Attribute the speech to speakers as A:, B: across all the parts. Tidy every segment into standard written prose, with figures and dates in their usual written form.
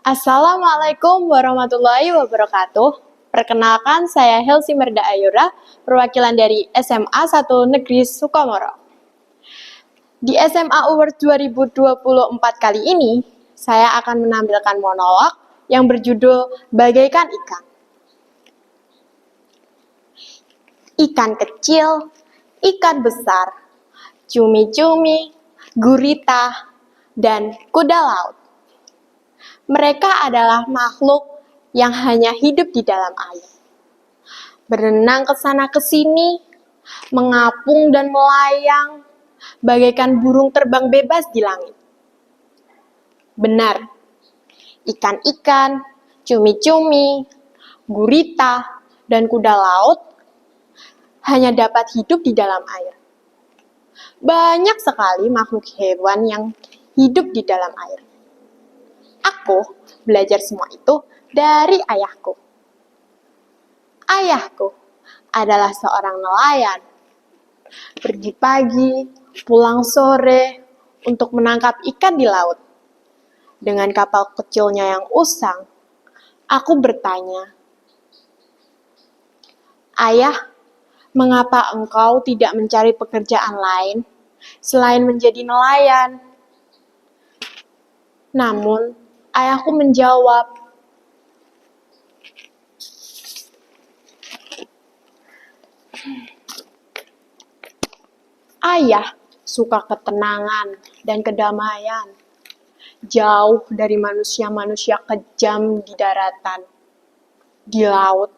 A: Assalamualaikum warahmatullahi wabarakatuh. Perkenalkan, saya Helsi Merda Ayura, perwakilan dari SMA 1 Negeri Sukomoro. Di SMA Award 2024 kali ini, saya akan menampilkan monolog yang berjudul Bagaikan Ikan. Ikan kecil, ikan besar, cumi-cumi, gurita, dan kuda laut. Mereka adalah makhluk yang hanya hidup di dalam air. Berenang ke sana ke sini, mengapung dan melayang, bagaikan burung terbang bebas di langit. Benar, ikan-ikan, cumi-cumi, gurita, dan kuda laut hanya dapat hidup di dalam air. Banyak sekali makhluk hewan yang hidup di dalam air. Aku belajar semua itu dari ayahku. Ayahku adalah seorang nelayan. Pergi pagi, pulang sore untuk menangkap ikan di laut. Dengan kapal kecilnya yang usang, aku bertanya, "Ayah, mengapa engkau tidak mencari pekerjaan lain selain menjadi nelayan?" Namun, ayahku menjawab, "Ayah suka ketenangan dan kedamaian, jauh dari manusia-manusia kejam di daratan, di laut,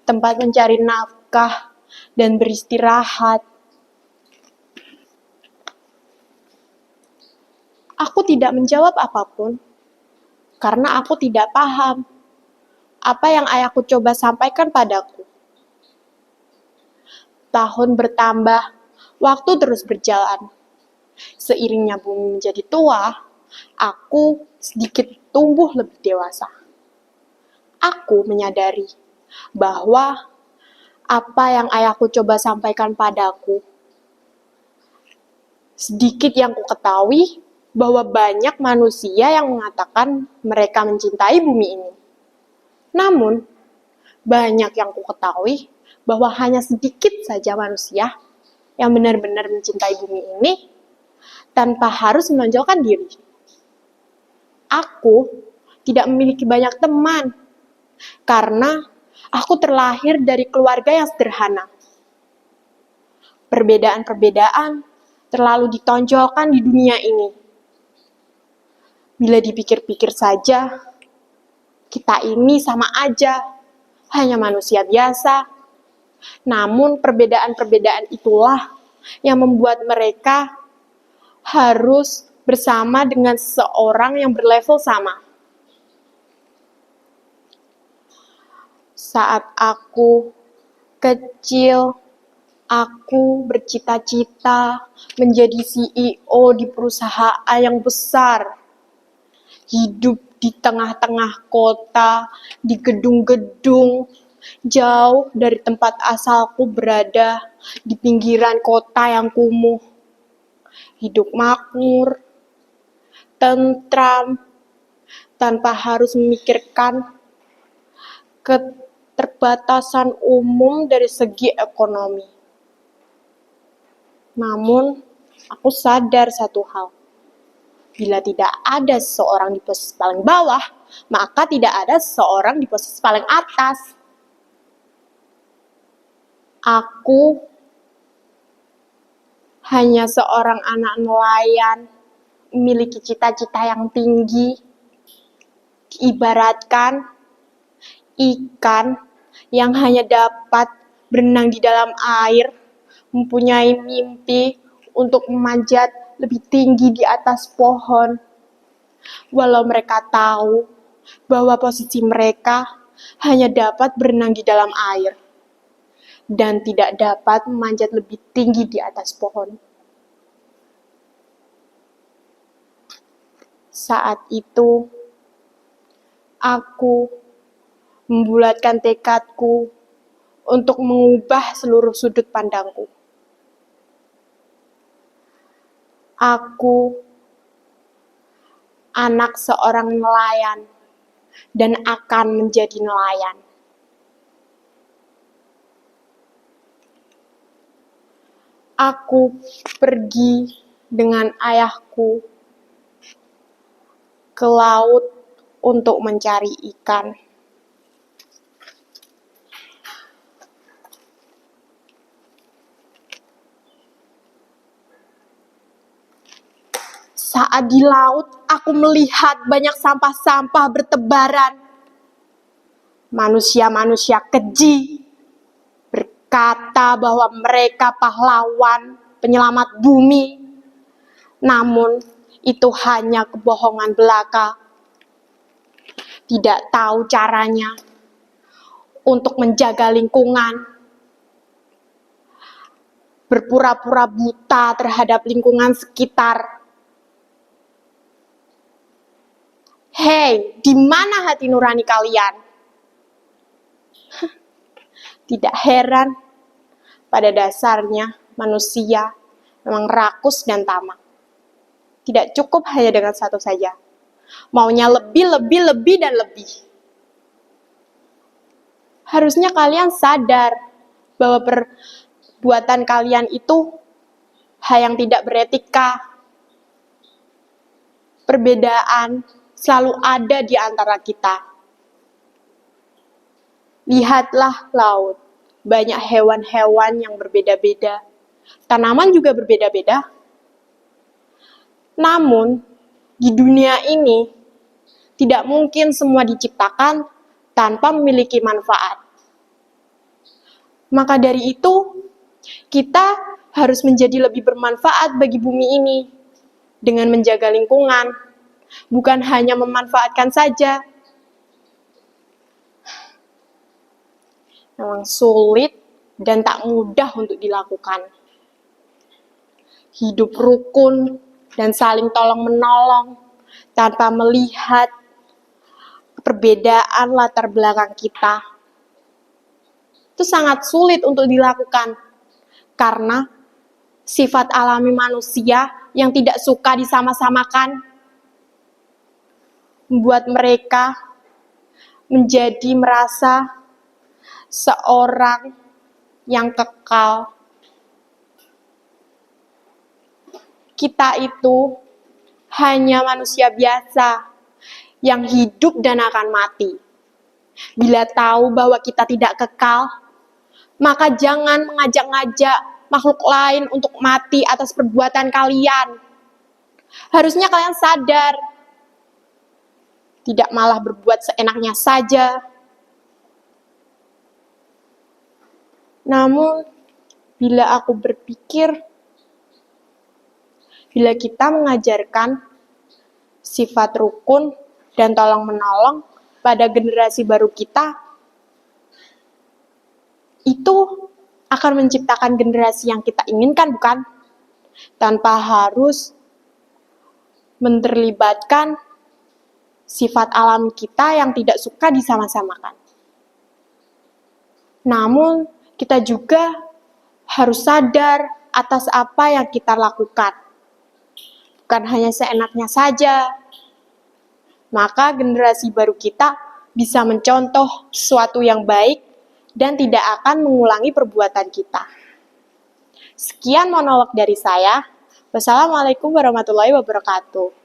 A: tempat mencari nafkah dan beristirahat." Aku tidak menjawab apapun, karena aku tidak paham apa yang ayahku coba sampaikan padaku. Tahun bertambah, waktu terus berjalan. Seiringnya bumi menjadi tua, aku sedikit tumbuh lebih dewasa. Aku menyadari bahwa apa yang ayahku coba sampaikan padaku, sedikit yang ku ketahui bahwa banyak manusia yang mengatakan mereka mencintai bumi ini. Namun, banyak yang ku ketahui bahwa hanya sedikit saja manusia yang benar-benar mencintai bumi ini tanpa harus menonjolkan diri. Aku tidak memiliki banyak teman karena aku terlahir dari keluarga yang sederhana. Perbedaan-perbedaan terlalu ditonjolkan di dunia ini. Bila dipikir-pikir saja, kita ini sama aja, hanya manusia biasa. Namun perbedaan-perbedaan itulah yang membuat mereka harus bersama dengan seseorang yang berlevel sama. Saat aku kecil, aku bercita-cita menjadi CEO di perusahaan yang besar. Hidup di tengah-tengah kota, di gedung-gedung, jauh dari tempat asalku berada, di pinggiran kota yang kumuh. Hidup makmur, tentram, tanpa harus memikirkan keterbatasan umum dari segi ekonomi. Namun, aku sadar satu hal. Bila tidak ada seseorang di posisi paling bawah, maka tidak ada seseorang di posisi paling atas. Aku hanya seorang anak nelayan, memiliki cita-cita yang tinggi. Diibaratkan ikan yang hanya dapat berenang di dalam air, mempunyai mimpi untuk memanjat lebih tinggi di atas pohon. Walau mereka tahu bahwa posisi mereka hanya dapat berenang di dalam air dan tidak dapat memanjat lebih tinggi di atas pohon. Saat itu, aku membulatkan tekadku untuk mengubah seluruh sudut pandangku. Aku, anak seorang nelayan, dan akan menjadi nelayan. Aku pergi dengan ayahku ke laut untuk mencari ikan. Saat di laut, aku melihat banyak sampah-sampah bertebaran. Manusia-manusia keji berkata bahwa mereka pahlawan, penyelamat bumi. Namun, itu hanya kebohongan belaka. Tidak tahu caranya untuk menjaga lingkungan. Berpura-pura buta terhadap lingkungan sekitar. Hei, di mana hati nurani kalian? Tidak heran, pada dasarnya manusia memang rakus dan tamak. Tidak cukup hanya dengan satu saja. Maunya lebih, dan lebih. Harusnya kalian sadar bahwa perbuatan kalian itu hal yang tidak beretika. Perbedaan selalu ada di antara kita. Lihatlah laut, banyak hewan-hewan yang berbeda-beda. Tanaman juga berbeda-beda. Namun, di dunia ini, tidak mungkin semua diciptakan tanpa memiliki manfaat. Maka dari itu, kita harus menjadi lebih bermanfaat bagi bumi ini dengan menjaga lingkungan, bukan hanya memanfaatkan saja. Memang sulit dan tak mudah untuk dilakukan. Hidup rukun dan saling tolong-menolong tanpa melihat perbedaan latar belakang kita. Itu sangat sulit untuk dilakukan karena sifat alami manusia yang tidak suka disama-samakan membuat mereka menjadi merasa seorang yang kekal. Kita itu hanya manusia biasa yang hidup dan akan mati. Bila tahu bahwa kita tidak kekal, maka jangan mengajak-ngajak makhluk lain untuk mati atas perbuatan kalian. Harusnya kalian sadar, tidak malah berbuat seenaknya saja. Namun, bila aku berpikir, bila kita mengajarkan sifat rukun dan tolong-menolong pada generasi baru kita, itu akan menciptakan generasi yang kita inginkan, bukan? Tanpa harus menerlibatkan sifat alam kita yang tidak suka disama-samakan. Namun, kita juga harus sadar atas apa yang kita lakukan. Bukan hanya seenaknya saja. Maka generasi baru kita bisa mencontoh sesuatu yang baik dan tidak akan mengulangi perbuatan kita. Sekian monolog dari saya. Wassalamualaikum warahmatullahi wabarakatuh.